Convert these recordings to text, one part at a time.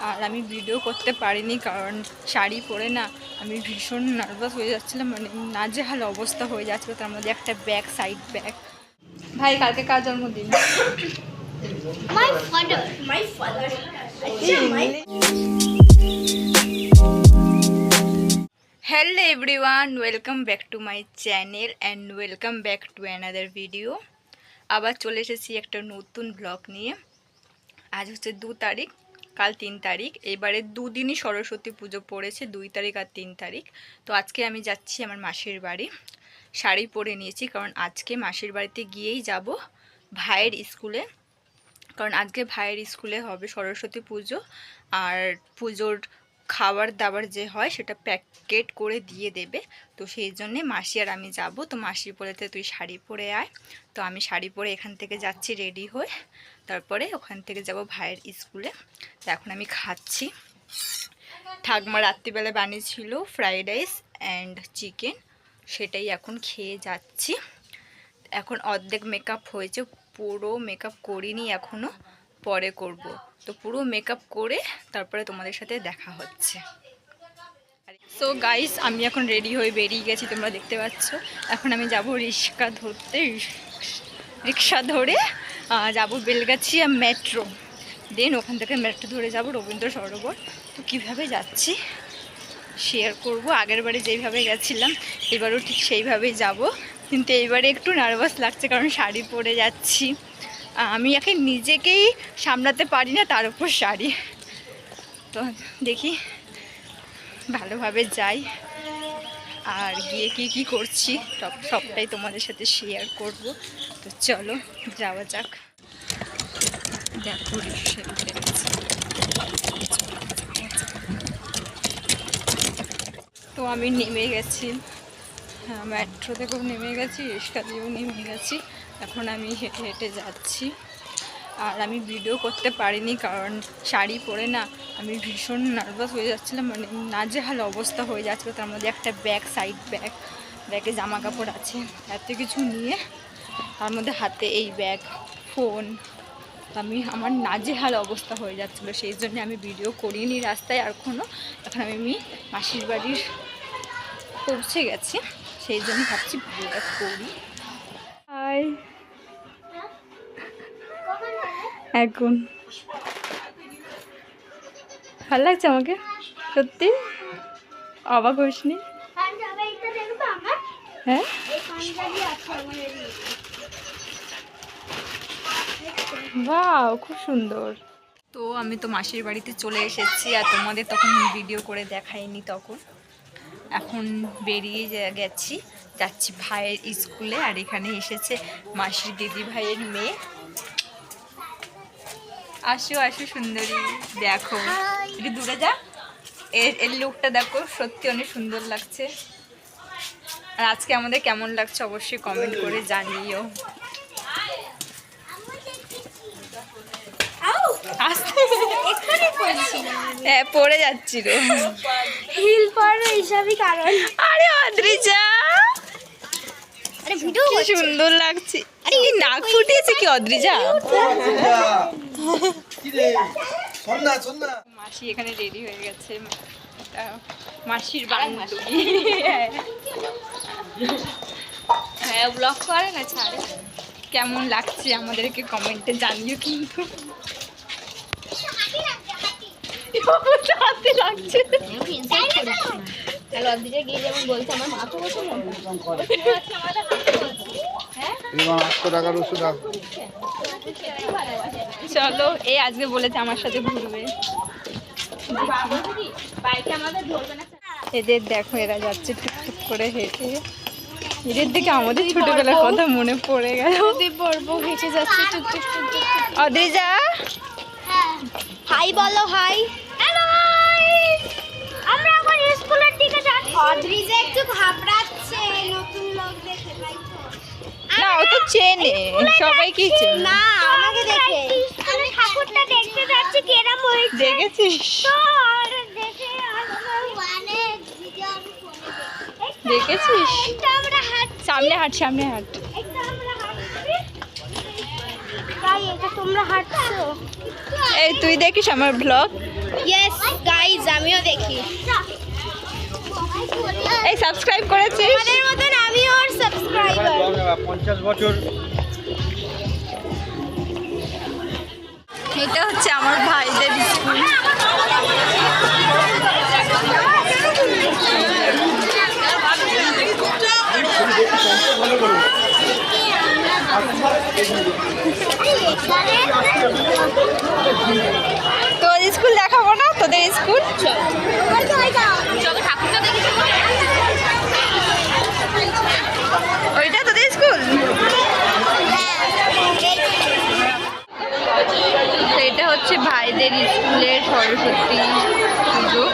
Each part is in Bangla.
আর আমি ভিডিও করতে পারিনি কারণ শাড়ি পরে না আমি ভীষণ নার্ভাস হয়ে যাচ্ছিলাম, মানে নাজেহাল অবস্থা হয়ে যাচ্ছিলো। তার মধ্যে একটা ব্যাগ, সাইড ব্যাগ। ভাই কালকে কার জন্মদিন? Hello everyone, welcome back to my channel and welcome back to another video. আবার চলে এসেছি একটা নতুন ব্লগ নিয়ে। আজ হচ্ছে 2 তারিখ, কাল 3 তারিখ। এবারে দুদিনই সরস্বতী পুজো পড়েছে, 2 তারিখ আর 3 তারিখ। তো আজকে আমি যাচ্ছি আমার মাসির বাড়ি। শাড়ি পরে নিয়েছি কারণ আজকে মাসির বাড়িতে গিয়েই যাব ভাইয়ের স্কুলে, কারণ আজকে ভাইয়ের স্কুলে হবে সরস্বতী পুজো। আর পুজোর খাবার দাবার যে হয় সেটা প্যাকেট করে দিয়ে দেবে। তো সেই জন্যে মাসি আর আমি যাব। তো মাসি বলেতে তুই শাড়ি পরে আয়। তো আমি শাড়ি পরে এখান থেকে যাচ্ছি রেডি হয়ে, তারপরে ওখান থেকে যাব ভাইয়ের স্কুলে। তো এখন আমি খাচ্ছি। ঠাকমা রাত্রিবেলা বানিয়েছিল ফ্রাইড রাইস অ্যান্ড চিকেন, সেটাই এখন খেয়ে যাচ্ছি। এখন অর্ধেক মেকআপ হয়েছে, পুরো মেকআপ করিনি এখনও, পরে করব। তো পুরো মেকআপ করে তারপরে তোমাদের সাথে দেখা হচ্ছে। সো গাইস, আমি এখন রেডি হয়ে বেরিয়ে গেছি, তোমরা দেখতে পাচ্ছ। এখন আমি যাব রিক্সা ধরতে, রিক্সা ধরে যাব বেলগাছিয়া মেট্রো, দেন ওখান থেকে মেট্রো ধরে যাব রবীন্দ্র সরোবর। তো কীভাবে যাচ্ছি শেয়ার করব। আগের বারে যেইভাবে গেছিলাম এবারও ঠিক সেইভাবেই যাব, কিন্তু এইবারে একটু নার্ভাস লাগছে কারণ শাড়ি পরে যাচ্ছি। আমি এখন নিজেকেই সামলাতে পারি না, তার উপর শাড়ি। তো দেখি ভালোভাবে যাই, আর গিয়ে কি করছি সবটাই তোমাদের সাথে শেয়ার করব। তো চলো যাওয়া যাক। দেখো রিক্সা উঠে গেছে। তো আমি নেমে গেছি, হ্যাঁ মেট্রো থেকেও নেমে গেছি, রিক্সা দিয়েও নেমে গেছি। এখন আমি হেঁটে হেঁটে যাচ্ছি। আর আমি ভিডিও করতে পারিনি কারণ শাড়ি পরে না আমি ভীষণ নার্ভাস হয়ে যাচ্ছিলাম, মানে নাজেহাল অবস্থা হয়ে যাচ্ছিলো। তার মধ্যে একটা ব্যাগ, সাইড ব্যাগ, ব্যাগে জামা কাপড় আছে, এত কিছু নিয়ে তার মধ্যে হাতে এই ব্যাগ, ফোন। আমার নাজেহাল অবস্থা হয়ে যাচ্ছিলো, সেই জন্য আমি ভিডিও করিনি রাস্তায় আর কোনো। এখন আমি মাসির বাড়ির পৌঁছে গেছি, সেই জন্য ভাবছি ভিডিওটা করি। হাই, এখন ভালো লাগছে আমাকে, সত্যি অবাক হইসনি? হ্যাঁ বাহ, খুব সুন্দর। তো আমি তো মাসির বাড়িতে চলে এসেছি, আর তোমাদের তখন ভিডিও করে দেখাইনি তখন। এখন বেরিয়ে গেছি, যাচ্ছি ভাইয়ের স্কুলে। আর এখানে এসেছে মাসির দিদি ভাইয়ের মেয়ে। আসো আসো সুন্দরী, দেখো একটু দূরে যা। এর লুকটা দেখো, সত্যি অনেক সুন্দর লাগছে। আর আজকে আমাদের কেমন লাগছে অবশ্যই কমেন্ট করে জানিও। হ্যাঁ পড়ে যাচ্ছিল, হিল পরে হিসাবই কারণ। আরে অদ্রিজা, আরে ভিডিও কি সুন্দর লাগছে। আরে এই নাক ফুটিয়েছে কি অদ্রিজা? মাসি এখানে রেডি হয়ে গেছে, মাসির বান্ধবী। হ্যাঁ ব্লগ করে না, ছাড়ে। কেমন লাগছে আমাদেরকে কমেন্টে জানিও কিন্তু। হাতে লাগছে। চলো, এই আজকে বলেছে আমার সাথে ঘুরবে। এদের দেখো, এরা যাচ্ছে টুকটুক করে হেঁটে। এদের দিকে আমাদের ছোটবেলার কথা মনে পড়ে গেল। হেঁটে যাচ্ছে টুকটুক টুকটুক। অদ্রিজা হাই বলো, হাই। হ্যালো, আমরা এখন স্কুলের দিকে যাচ্ছি। অদ্রিজা একটু ঘাবড়াচ্ছে নতুন লোক দেখে, তাই তো? না, ও তো চেনে, সবাই কি চেনে না, আমাকে দেখে। আমি ঠাকুরটা দেখতে যাচ্ছি, কেরাম হয়েছে দেখেছিস? তো আর দেখে অনেক ভিডিও আমি করে দেখেছিস? এটা আমরা হাঁট, সামনে হাঁট, সামনে হাঁট। এটা আমরা হাঁটছি। তাই ভাই এটা তোমরা হাঁটছো? এই তুই দেখিস আমার ব্লগ? ইয়েস গাইজ, আমিও দেখি। এই সাবস্ক্রাইব করেছিস? আমাদের মতন আমিও ওর সাবস্ক্রাইবার। 50 বছর। এটা হচ্ছে আমার ভাইদের স্কুল। তোর স্কুল দেখাবো না? তোদের স্কুল ওইটা তোদের স্কুল? এটা হচ্ছে ভাইদের স্কুলের সরস্বতী পুজো।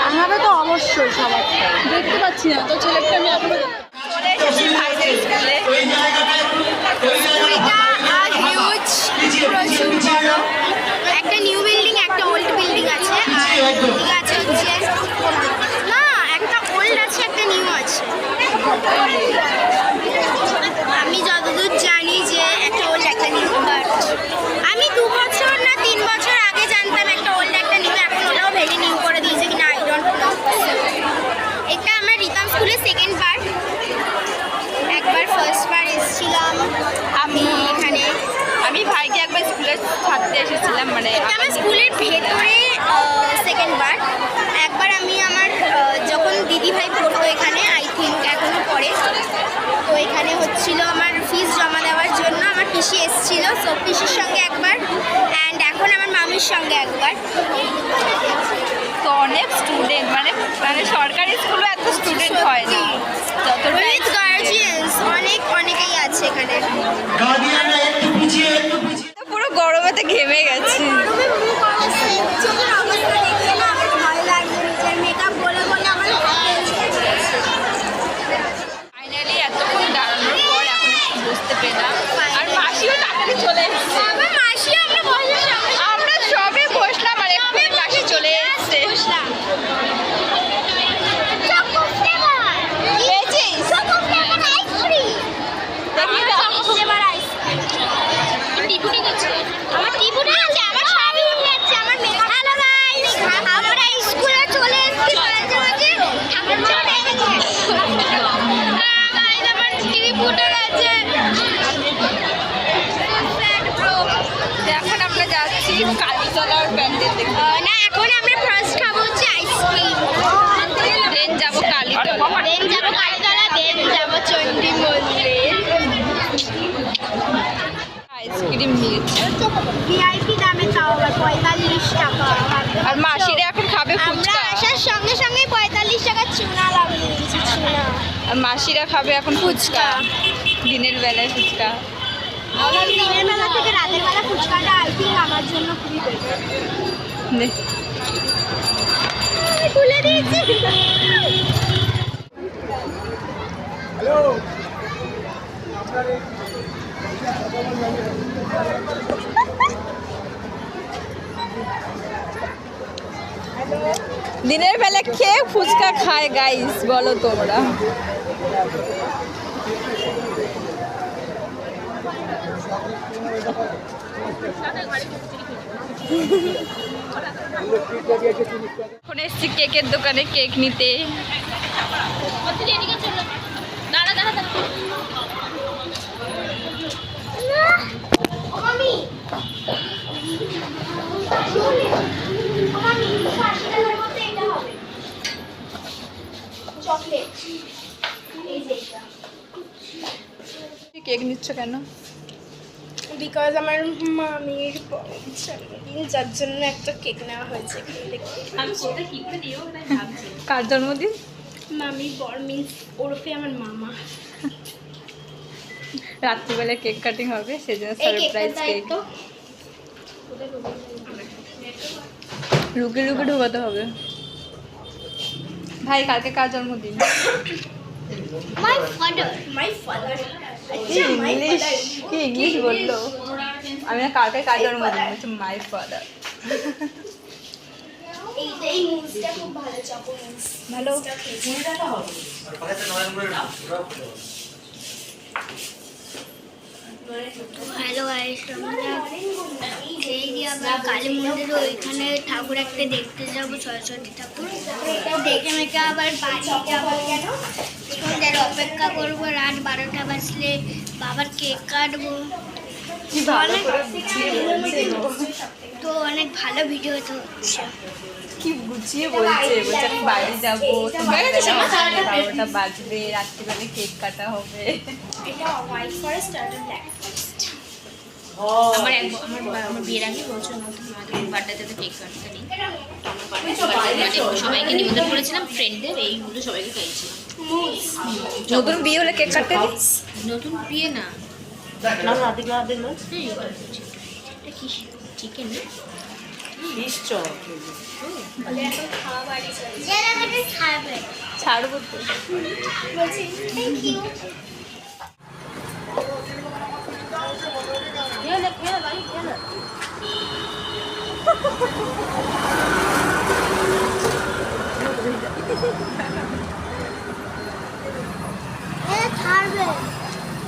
আমাকে তো অবশ্যই সবাই দেখতে পাচ্ছি না তো ছেলেটা আমি আপনাকে চলে এসেছি ভাইদের স্কুলে। একটা নিউ বিল্ডিং, একটা ওল্ড বিল্ডিং আছে, আর এদিকে আছে হচ্ছে না, একটা ওল্ড আছে, একটা নিউ আছে। আমি যতদূর জানি যে একটা ওল্ড একটা নিউ, বাট আমি 2 বছর না 3 বছর আগে জানতাম একটা ওল্ড একটা নিউ, এখন ওটাও ভেঙে নিউ করে দিয়েছে কিনা আই ডোন্ট নো। এটা আমার রিতম স্কুলের সেকেন্ড বার। একবার ফার্স্ট বার এসেছিলাম আমি এখানে। আমি ভাইকে একবার স্কুলে ছাড়তে এসেছিলাম, মানে এটা আমার স্কুলের ভেতরে সেকেন্ড বার। একবার আমি আমার যখন দিদি ভাই পড়তো এখানে, আই থিঙ্ক এখনও পড়ে, তো এখানে হচ্ছিল আমার ফিস জমা দেওয়ার জন্য আমার পিসি এসেছিল, সো পিসির সঙ্গে একবার, অ্যান্ড এখন আমার মামির সঙ্গে একবার। তো অনেক স্টুডেন্ট, মানে মানে সরকারি স্কুলে এত স্টুডেন্ট হয় না যতটা। উইথ গার্জিয়ান্স অনেকেই আছে এখানে। পুরো গরমেতে ঘেমে গেছে। গরমে মুখ অবস্থা, চোখের অবস্থা দেখলে না আমার ভয় লাগে, নিজের মেকআপ বলে বলে আমার ফাইনালি এতক্ষণ দাঁড়ানোর পর এখন একটু বুঝতে পেলাম। আর মাসিও তাড়াতাড়ি চলে এসেছে। আমার মাসি, আমরা বসলাম, আমরা সবে বসলাম আর এক্ষুনি মাসি চলে এসেছে। বসলাম। পেয়েছিস? দেখি দাও। আমার টিপুটা আছে, আমার সবই উঠে যাচ্ছে, আমার মেকআপ। হ্যালো গাইস, আমরা স্কুলে চলে এসেছি, মাঝে মাঝে ঠাকুর চলে গেছে। গাইস, আমার টিভি ফুটে গেছে। এখন আমরা যাচ্ছি কালীতলার প্যান্ডেল দেখতে। না, এখন আমরা ফার্স্ট খাবো হচ্ছে আইসক্রিম, দেন যাবো কালীতলা। দেন যাবো কালীতলা, দেন যাবো চণ্ডী মন্দির। আইসক্রিম নিয়েছি। ভিআইপি দামে তাও আবার 45 টাকা। আর মাসিরা এখন খাবে আমরা ফুচকা। আসার সঙ্গে সঙ্গে 45 টাকা চুনা লাগিয়ে দিয়েছি, চুনা। আর মাসিরা খাবে এখন ফুচকা। দিনের বেলায় ফুচকা। আমার দিনের বেলা থেকে রাতের বেলা ফুচকাটা আই থিঙ্ক আমার জন্য খুবই বেটার। নে। তুলে দিয়েছি। দিনের বেলা খেয়ে ফুচকা খায় গাইস, বলো তোমরা। এখন এসছি কেকের দোকানে কেক নিতে। মামি, মামি 60 টাকার মধ্যে এটা হবে চকলেট। এই যে এটা। কেক নিচ্ছ কেন? বিকজ আমার মামির জন্মদিন, যার জন্য একটা কেক নেওয়া হয়েছে। কার জন্মদিন? মামির বর, মিন্স ওরফে আমার মামা। রাত্রিবেলা কেক কাটিং হবে, সেজন্য এই সারপ্রাইজ কেকটার কেক। দায়িত্ব রুকে রুকে ঢোকাতে হবে। ভাই কালকে কার জন্মদিন? My father. ইংলিশ কি ইংলিশ বললো? আমি না কালকে কার জন্মদিন বলছি মাই ফাদার। এই মুসটা খুব ভালো, চকো মুস ভালো। হ্যালো গাইস, আমরা এই দিয়ে আবার কালী মন্দিরে ওইখানে ঠাকুর একটা দেখতে যাব, সরস্বতী ঠাকুর। দেখে মেখে আবার বাড়ি যাবো, সন্ধ্যার অপেক্ষা করবো, রাত 12টা বাজলে বাবার কেক কাটবো। কি ভালো করে গুছিয়ে বলছে গো। তো অনেক ভালো ভিডিও তো হচ্ছে। কি গুছিয়ে বলছে, বলছে আমি বাড়ি যাবো, সন্ধ্যাবেলা হবে, 12টা বাজবে, রাত্রিবেলা কেক কাটা হবে। এটা হোয়াইট ফরেস্ট আর ব্ল্যাক ফরেস্ট। আমার বিয়ের আগে বছর বার্থডেতে কেক কাটতে নেই, সবাইকে নিমন্ত্রণ করেছিলাম, ফ্রেন্ডদের এইগুলো সবাইকে খাইয়েছিলাম। নতুন বিয়ে হলে কেক কাটতে দিস? নতুন বিয়ে না, এটা কি চিকেন? ছাড়বো তো। Thank you.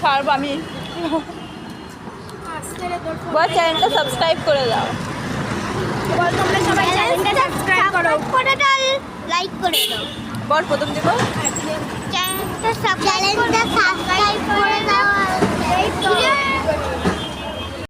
ছাড়বো আমি। বল চ্যানেলটা সাবস্ক্রাইব করে দাও। তোমরা সবাই চ্যানেলটা সাবস্ক্রাইব করো, লাইক করে দাও। বল প্রথম দিব। চ্যানেলটা সাবস্ক্রাইব করে দাও।